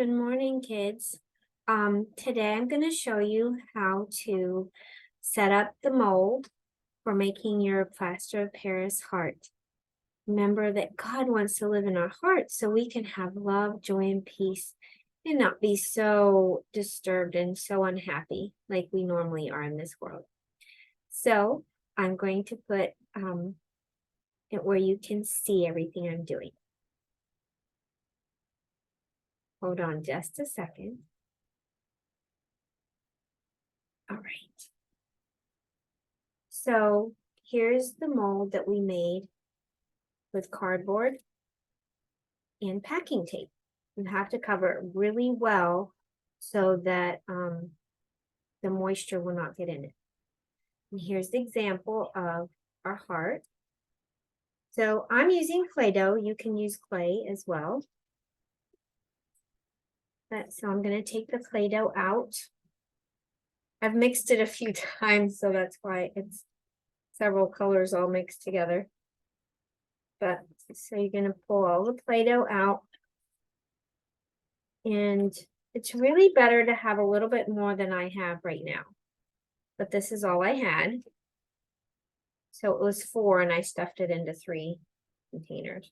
Good morning, kids. Today I'm going to show you how to set up the mold for making your plaster of Paris heart. Remember that God wants to live in our hearts so we can have love, joy, and peace and not be so disturbed and so unhappy like we normally are in this world. So I'm going to put it where you can see everything I'm doing. Hold on just a second. All right. So here's the mold that we made with cardboard and packing tape. You have to cover it really well so that the moisture will not get in it. And here's the example of our heart. So I'm using Play-Doh. You can use clay as well. So I'm going to take the Play-Doh out. I've mixed it a few times, so that's why it's several colors all mixed together. But so you're going to pull all the Play-Doh out. And it's really better to have a little bit more than I have right now. But this is all I had. So it was 4 and I stuffed it into 3 containers.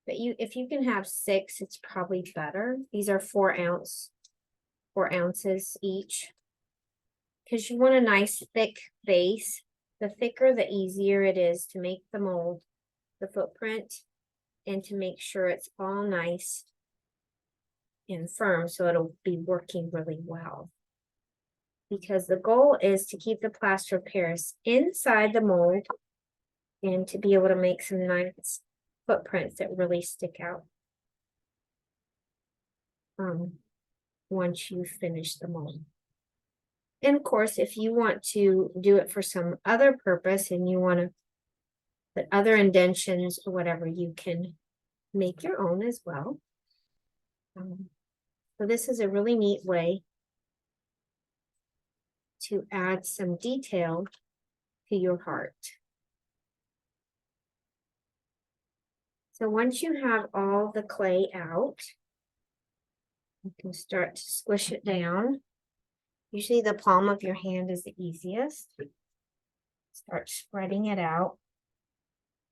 But if you can have 6, it's probably better. These are 4 ounces each. Because you want a nice thick base. The thicker, the easier it is to make the mold, the footprint, and to make sure it's all nice and firm so it'll be working really well. Because the goal is to keep the plaster of Paris inside the mold and to be able to make some nice footprints that really stick out once you finish the mold. And of course, if you want to do it for some other purpose and you want to put other indentions or whatever, you can make your own as well. So this is a really neat way to add some detail to your heart. So once you have all the clay out, you can start to squish it down. Usually the palm of your hand is the easiest. Start spreading it out.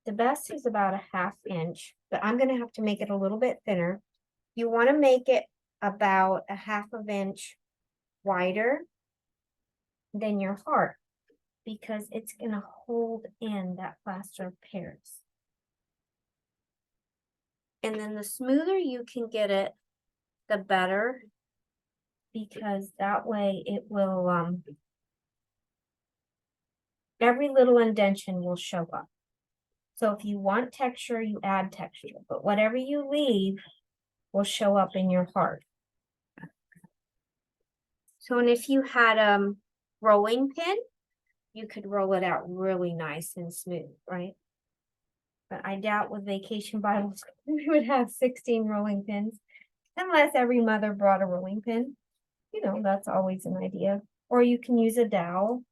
The best is about a 1/2 inch, but I'm going to have to make it a little bit thinner. You want to make it about a 1/2 inch wider than your heart because it's going to hold in that plaster of Paris. And then the smoother you can get it, the better, because that way it will, every little indentation will show up. So if you want texture, you add texture, but whatever you leave will show up in your heart. So, and if you had a rolling pin, you could roll it out really nice and smooth, right? But I doubt with Vacation Bibles we would have 16 rolling pins, unless every mother brought a rolling pin. You know, that's always an idea. Or you can use a dowel.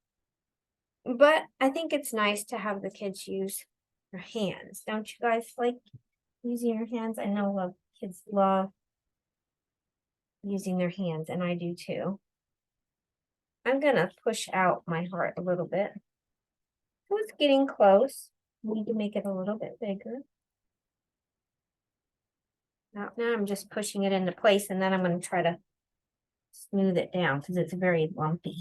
But I think it's nice to have the kids use their hands. Don't you guys like using your hands? I know kids love using their hands, and I do too. I'm gonna push out my heart a little bit. So it's getting close. I need to make it a little bit bigger. Now I'm just pushing it into place, and then I'm going to try to smooth it down because it's very lumpy.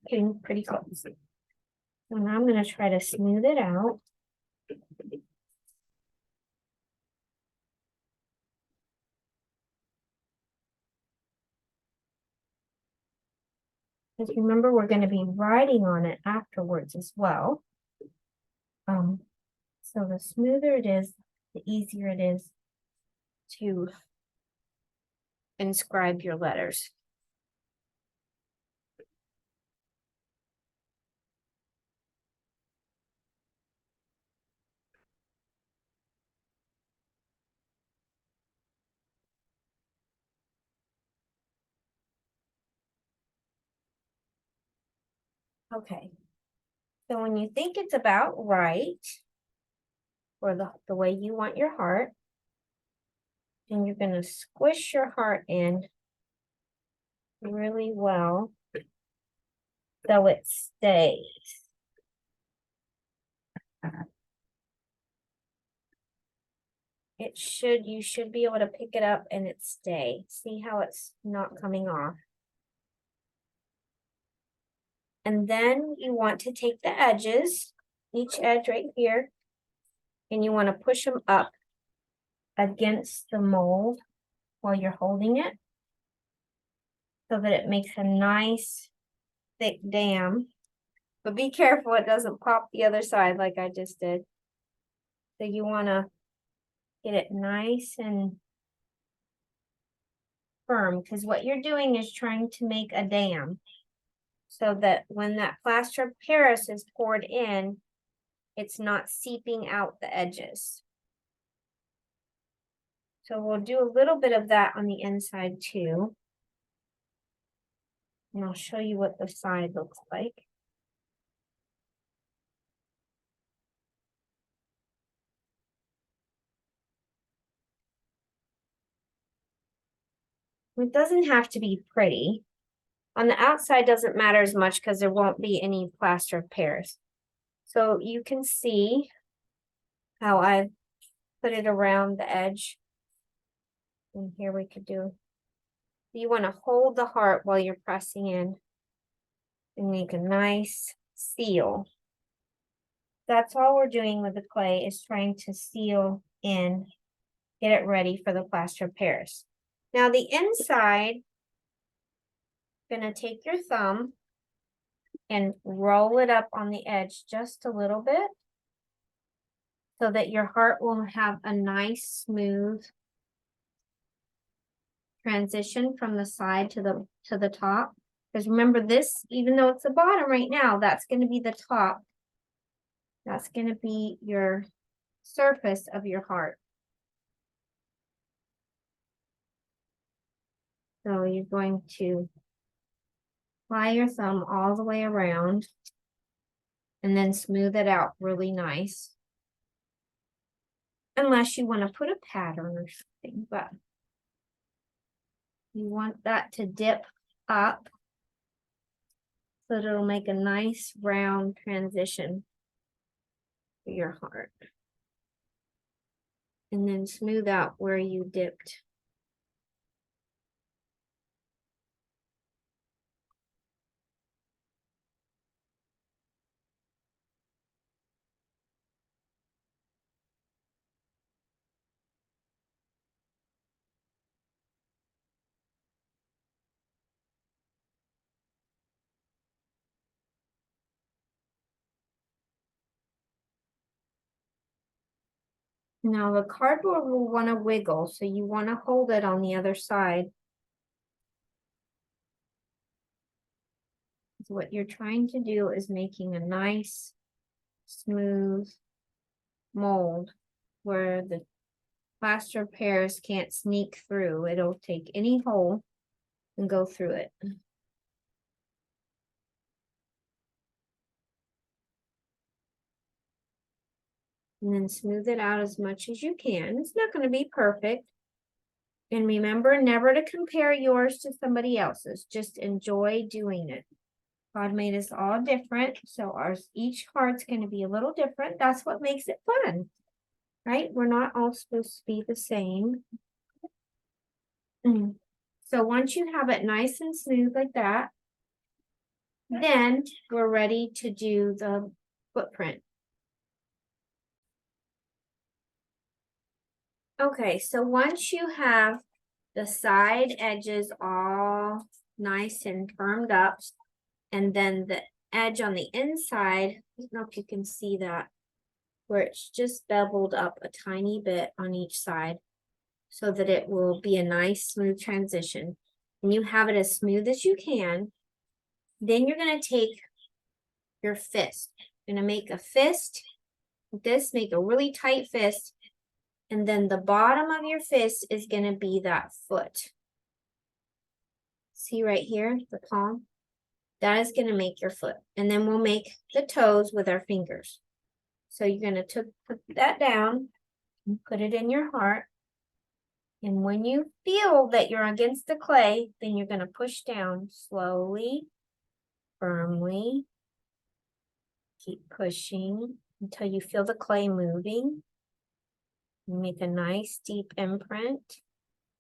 Getting pretty close. So now I'm going to try to smooth it out. Because remember, we're going to be writing on it afterwards as well. So the smoother it is, the easier it is to inscribe your letters. Okay. So when you think it's about right, or the way you want your heart, and you're gonna squish your heart in really well so it stays. You should be able to pick it up and it stay. See how it's not coming off. And then you want to take the edges, each edge right here, and you want to push them up against the mold while you're holding it so that it makes a nice thick dam. But be careful it doesn't pop the other side like I just did. So you want to get it nice and firm, because what you're doing is trying to make a dam so that when that plaster of Paris is poured in, it's not seeping out the edges. So we'll do a little bit of that on the inside too. And I'll show you what the side looks like. It doesn't have to be pretty. On the outside doesn't matter as much because there won't be any plaster of Paris. So you can see how I put it around the edge. And here we could do. You want to hold the heart while you're pressing in and make a nice seal. That's all we're doing with the clay, is trying to seal in, get it ready for the plaster of Paris. Now the inside, gonna take your thumb and roll it up on the edge just a little bit so that your heart will have a nice smooth transition from the side to the top. Because remember this, even though it's the bottom right now, that's going to be the top. That's going to be your surface of your heart. So you're going to fly your thumb all the way around and then smooth it out really nice. Unless you want to put a pattern or something, but you want that to dip up so that it'll make a nice round transition for your heart. And then smooth out where you dipped. Now the cardboard will want to wiggle, so you want to hold it on the other side. So what you're trying to do is making a nice, smooth mold where the plaster of Paris can't sneak through. It'll take any hole and go through it. And then smooth it out as much as you can. It's not going to be perfect. And remember never to compare yours to somebody else's. Just enjoy doing it. God made us all different, so each heart's going to be a little different. That's what makes it fun, right? We're not all supposed to be the same. So once you have it nice and smooth like that, then we're ready to do the footprint. Okay, so once you have the side edges all nice and firmed up, and then the edge on the inside, I don't know if you can see that, where it's just beveled up a tiny bit on each side so that it will be a nice smooth transition. And you have it as smooth as you can. Then you're going to take your fist. You're going to make a fist, make a really tight fist. And then the bottom of your fist is going to be that foot. See right here, the palm? That is going to make your foot. And then we'll make the toes with our fingers. So you're going to put that down and put it in your heart. And when you feel that you're against the clay, then you're going to push down slowly, firmly. Keep pushing until you feel the clay moving. You make a nice deep imprint.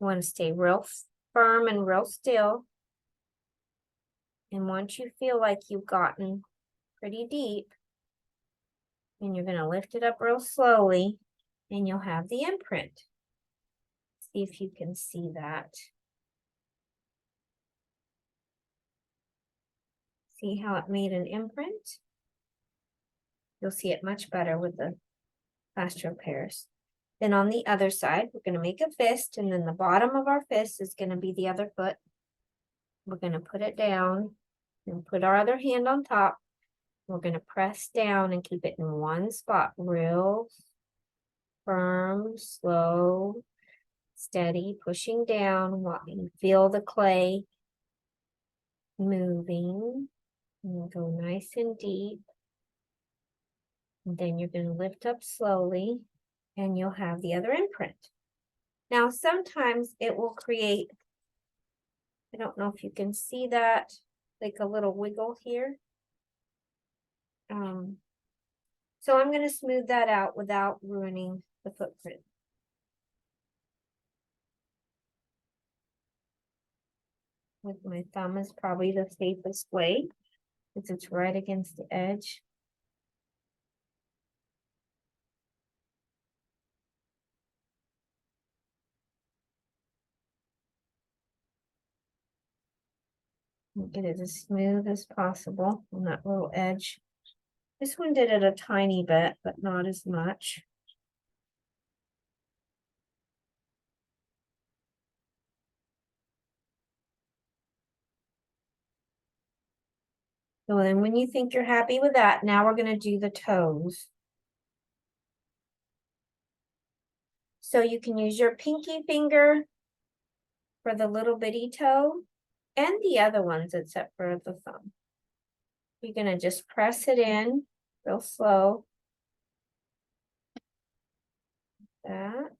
You want to stay real firm and real still. And once you feel like you've gotten pretty deep, then you're going to lift it up real slowly and you'll have the imprint. See if you can see that. See how it made an imprint? You'll see it much better with the Plaster of Paris. Then on the other side, we're going to make a fist, and then the bottom of our fist is going to be the other foot. We're going to put it down and put our other hand on top. We're going to press down and keep it in one spot, real firm, slow, steady, pushing down while you feel the clay moving. And go nice and deep. And then you're going to lift up slowly and you'll have the other imprint. Now, sometimes it will create, I don't know if you can see that, like a little wiggle here. So I'm going to smooth that out without ruining the footprint. With my thumb is probably the safest way, because it's right against the edge. Get it as smooth as possible on that little edge. This one did it a tiny bit, but not as much. So then when you think you're happy with that, now we're going to do the toes. So you can use your pinky finger for the little bitty toe and the other ones except for the thumb. You're going to just press it in real slow. That.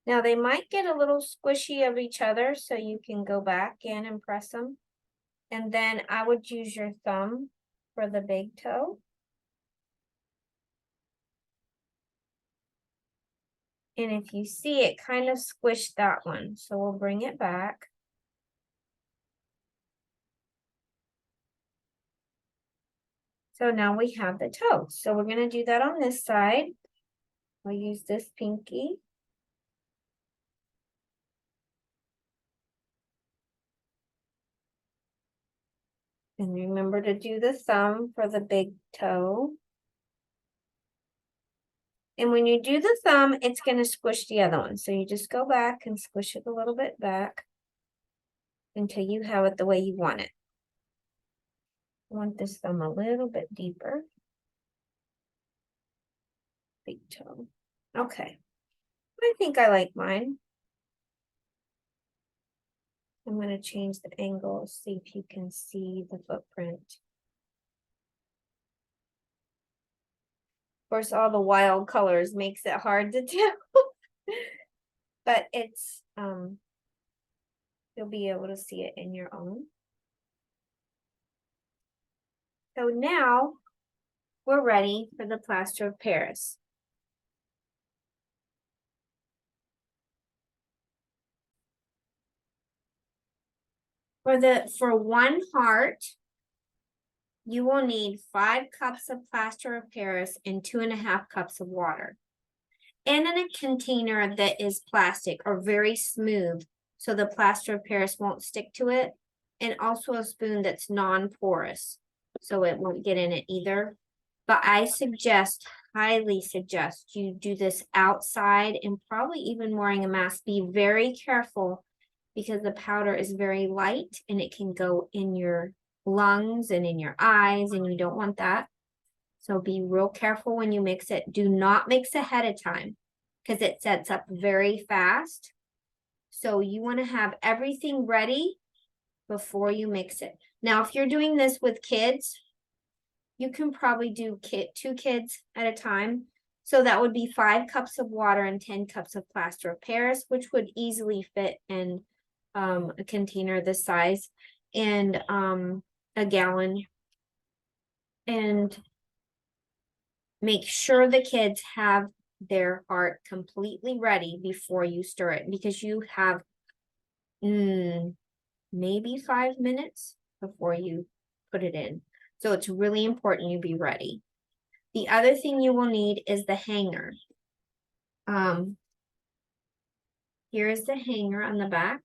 Now they might get a little squishy of each other, so you can go back in and press them. And then I would use your thumb for the big toe. And if you see, it kind of squished that one. So we'll bring it back. So now we have the toe. So we're going to do that on this side. I'll use this pinky. And remember to do the thumb for the big toe. And when you do the thumb, it's going to squish the other one. So you just go back and squish it a little bit back until you have it the way you want it. I want this thumb a little bit deeper. Big toe. Okay. I think I like mine. I'm going to change the angle, see if you can see the footprint. Of course, all the wild colors makes it hard to tell. But it's, you'll be able to see it in your own. So now we're ready for the Plaster of Paris. For one heart, you will need 5 cups of Plaster of Paris and 2.5 cups of water. And in a container that is plastic or very smooth, so the Plaster of Paris won't stick to it. And also a spoon that's non-porous, so it won't get in it either. But I highly suggest you do this outside and probably even wearing a mask. Be very careful because the powder is very light and it can go in your lungs and in your eyes, and you don't want that. So be real careful when you mix it. Do not mix ahead of time because it sets up very fast. So you want to have everything ready before you mix it. Now, if you're doing this with kids, you can probably do 2 kids at a time. So that would be 5 cups of water and 10 cups of plaster of Paris, which would easily fit in a container this size, and a gallon. And make sure the kids have their art completely ready before you stir it, because you have maybe 5 minutes before you put it in. So it's really important you be ready. The other thing you will need is the hanger. Here is the hanger on the back.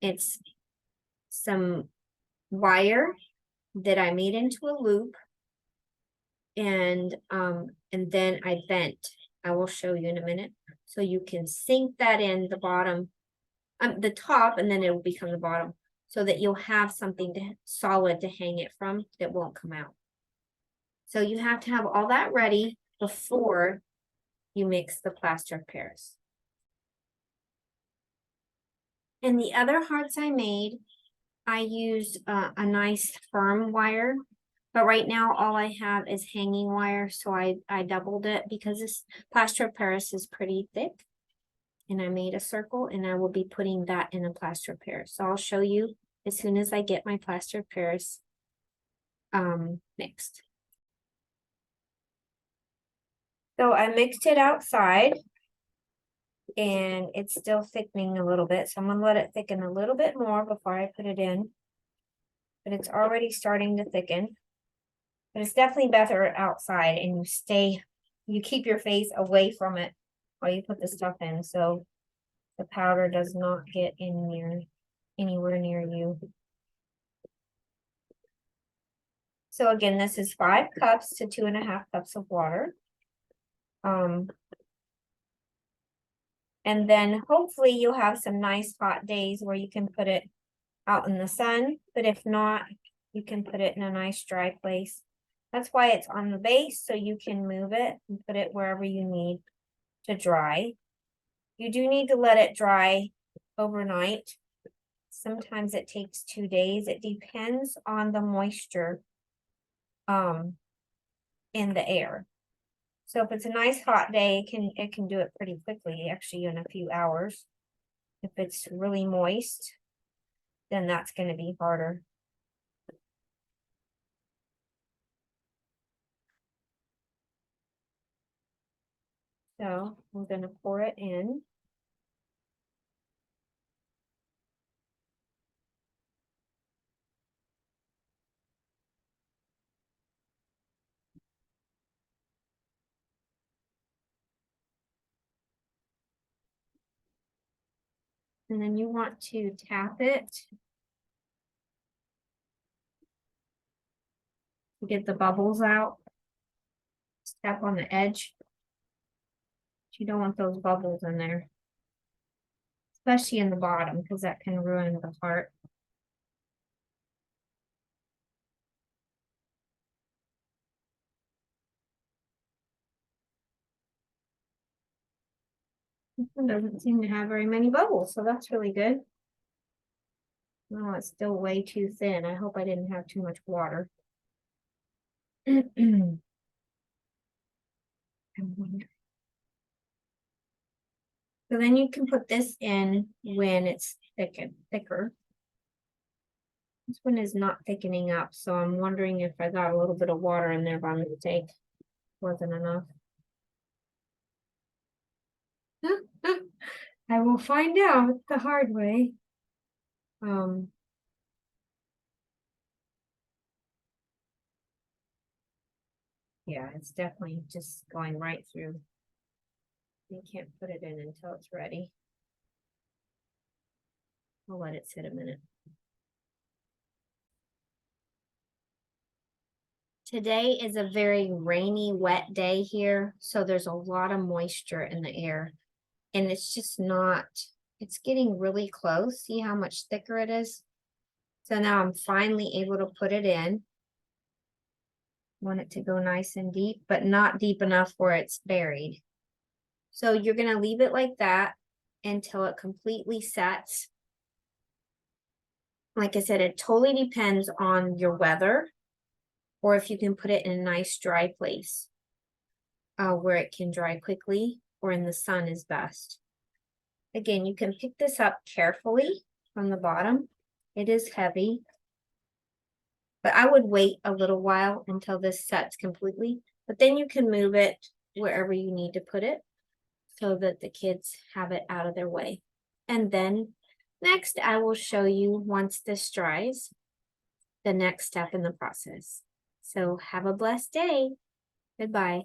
It's some wire that I made into a loop, and then I bent. I will show you in a minute. So you can sink that in the bottom, the top, and then it will become the bottom, so that you'll have something solid to hang it from that won't come out. So you have to have all that ready before you mix the plaster of Paris. And the other hearts I made, I used a nice firm wire, but right now all I have is hanging wire, so I doubled it because this plaster of Paris is pretty thick. And I made a circle, and I will be putting that in a plaster of Paris. So I'll show you as soon as I get my plaster of Paris mixed. So I mixed it outside, and it's still thickening a little bit. So I'm gonna let it thicken a little bit more before I put it in. But it's already starting to thicken. But it's definitely better outside, and you keep your face away from it while you put the stuff in, so the powder does not get anywhere near you. So again, this is 5 cups to 2.5 cups of water. And then hopefully you'll have some nice hot days where you can put it out in the sun, but if not, you can put it in a nice dry place. That's why it's on the base, so you can move it and put it wherever you need to dry. You do need to let it dry overnight. Sometimes it takes 2 days. It depends on the moisture in the air. So if it's a nice hot day, it can do it pretty quickly, actually in a few hours. If it's really moist, then that's going to be harder. So I'm going to pour it in. And then you want to tap it to get the bubbles out. Tap on the edge. You don't want those bubbles in there, especially in the bottom, because that can ruin the heart. This one doesn't seem to have very many bubbles, so that's really good. Oh, it's still way too thin. I hope I didn't have too much water. So then you can put this in when it's thicker. This one is not thickening up, so I'm wondering if I got a little bit of water in there by mistake. Wasn't enough. I will find out the hard way. Yeah, it's definitely just going right through. You can't put it in until it's ready. I'll let it sit a minute. Today is a very rainy, wet day here, so there's a lot of moisture in the air, and it's just not, it's getting really close. See how much thicker it is? So now I'm finally able to put it in. Want it to go nice and deep, but not deep enough where it's buried. So you're gonna leave it like that until it completely sets. Like I said, it totally depends on your weather, or if you can put it in a nice dry place where it can dry quickly, or in the sun is best. Again, you can pick this up carefully from the bottom. It is heavy, but I would wait a little while until this sets completely, but then you can move it wherever you need to put it so that the kids have it out of their way. And then next, I will show you, once this dries, the next step in the process. So have a blessed day. Goodbye.